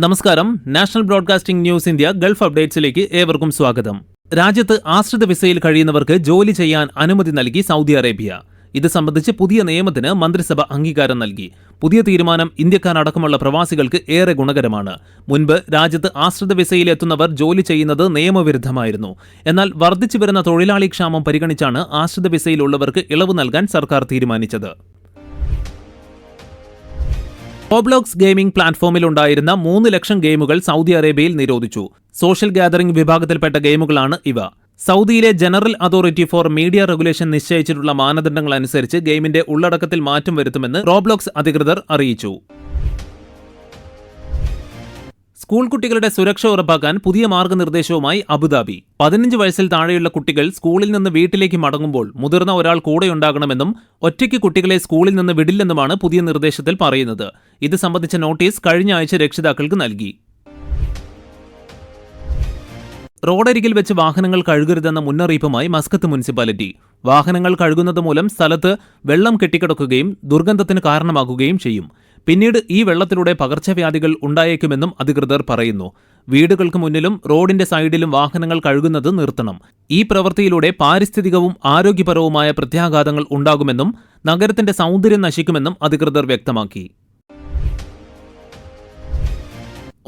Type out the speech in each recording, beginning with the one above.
നമസ്കാരം. National broadcasting news India gulf അപ്ഡേറ്റ്സിലേക്ക് ഏവർക്കും സ്വാഗതം. രാജ്യത്ത് ആശ്രിത വിസയിൽ കഴിയുന്നവർക്ക് ജോലി ചെയ്യാൻ അനുമതി നൽകി സൗദി അറേബ്യ. ഇത് സംബന്ധിച്ച് പുതിയ നിയമത്തിന് മന്ത്രിസഭ അംഗീകാരം നൽകി. പുതിയ തീരുമാനം ഇന്ത്യക്കാരടക്കമുള്ള പ്രവാസികൾക്ക് ഏറെ ഗുണകരമാണ്. മുൻപ് രാജ്യത്ത് ആശ്രിത വിസയിൽ എത്തുന്നവർ ജോലി ചെയ്യുന്നത് നിയമവിരുദ്ധമായിരുന്നു. എന്നാൽ വർദ്ധിച്ചുവരുന്ന തൊഴിലാളി ക്ഷാമം പരിഗണിച്ചാണ് ആശ്രിത വിസയിലുള്ളവർക്ക് ഇളവ് നൽകാൻ സർക്കാർ തീരുമാനിച്ചത്. റോബ്ലോക്സ് ഗെയിമിംഗ് പ്ലാറ്റ്ഫോമിലുണ്ടായിരുന്ന 3 ലക്ഷം ഗെയിമുകൾ സൗദി അറേബ്യയിൽ നിരോധിച്ചു. സോഷ്യൽ ഗാദറിംഗ് വിഭാഗത്തിൽപ്പെട്ട ഗെയിമുകളാണ് ഇവ. സൗദിയിലെ general authority four media regulation നിശ്ചയിച്ചിട്ടുള്ള മാനദണ്ഡങ്ങൾ അനുസരിച്ച് ഗെയിമിന്റെ ഉള്ളടക്കത്തിൽ മാറ്റം വരുത്തുമെന്ന് റോബ്ലോക്സ് അധികൃതർ അറിയിച്ചു. സ്കൂൾ കുട്ടികളുടെ സുരക്ഷ ഉറപ്പാക്കാൻ പുതിയ മാർഗനിർദ്ദേശവുമായി അബുദാബി. 15 വയസ്സിൽ താഴെയുള്ള കുട്ടികൾ സ്കൂളിൽ നിന്ന് വീട്ടിലേക്ക് മടങ്ങുമ്പോൾ മുതിർന്ന ഒരാൾ കൂടെയുണ്ടാകണമെന്നും ഒറ്റയ്ക്ക് കുട്ടികളെ സ്കൂളിൽ നിന്ന് വിടില്ലെന്നുമാണ് പുതിയ നിർദ്ദേശത്തിൽ പറയുന്നത്. ഇത് സംബന്ധിച്ച നോട്ടീസ് കഴിഞ്ഞ ആഴ്ച രക്ഷിതാക്കൾക്ക് നൽകി. റോഡരികിൽ വെച്ച് വാഹനങ്ങൾ കഴുകരുതെന്ന മുന്നറിയിപ്പുമായി മസ്കത്ത് മുനിസിപ്പാലിറ്റി. വാഹനങ്ങൾ കഴുകുന്നത് മൂലം സ്ഥലത്ത് വെള്ളം കെട്ടിക്കിടക്കുകയും ദുർഗന്ധത്തിന് കാരണമാകുകയും ചെയ്യും. പിന്നീട് ഈ വെള്ളത്തിലൂടെ പകർച്ചവ്യാധികൾ ഉണ്ടായേക്കുമെന്നും അധികൃതർ പറയുന്നു. വീടുകൾക്ക് മുന്നിലും റോഡിന്റെ സൈഡിലും വാഹനങ്ങൾ കഴുകുന്നത് നിർത്തണം. ഈ പ്രവൃത്തിയിലൂടെ പാരിസ്ഥിതികവും ആരോഗ്യപരവുമായ പ്രത്യാഘാതങ്ങൾ ഉണ്ടാകുമെന്നും നഗരത്തിന്റെ സൗന്ദര്യം നശിക്കുമെന്നും അധികൃതർ വ്യക്തമാക്കി.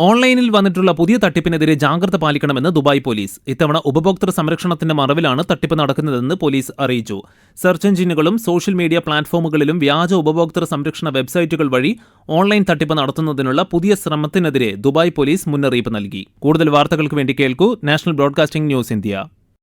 ഓൺലൈനിൽ വന്നിട്ടുള്ള പുതിയ തട്ടിപ്പിനെതിരെ ജാഗ്രത പാലിക്കണമെന്ന് ദുബായ് പോലീസ്. ഇത്തവണ ഉപഭോക്തൃ സംരക്ഷണത്തിന്റെ മറവിലാണ് തട്ടിപ്പ് നടക്കുന്നതെന്ന് പോലീസ് അറിയിച്ചു. സെർച്ച് എഞ്ചിനുകളും സോഷ്യൽ മീഡിയ പ്ലാറ്റ്ഫോമുകളിലും വ്യാജ ഉപഭോക്തൃ സംരക്ഷണ വെബ്സൈറ്റുകൾ വഴി ഓൺലൈൻ തട്ടിപ്പ് നടത്തുന്നതിനുള്ള പുതിയ ശ്രമത്തിനെതിരെ ദുബായ് പോലീസ് മുന്നറിയിപ്പ് നൽകി. കൂടുതൽ വാർത്തകൾക്ക് വേണ്ടി കേൾക്കൂ നാഷണൽ ബ്രോഡ്കാസ്റ്റിംഗ് ന്യൂസ് ഇന്ത്യ.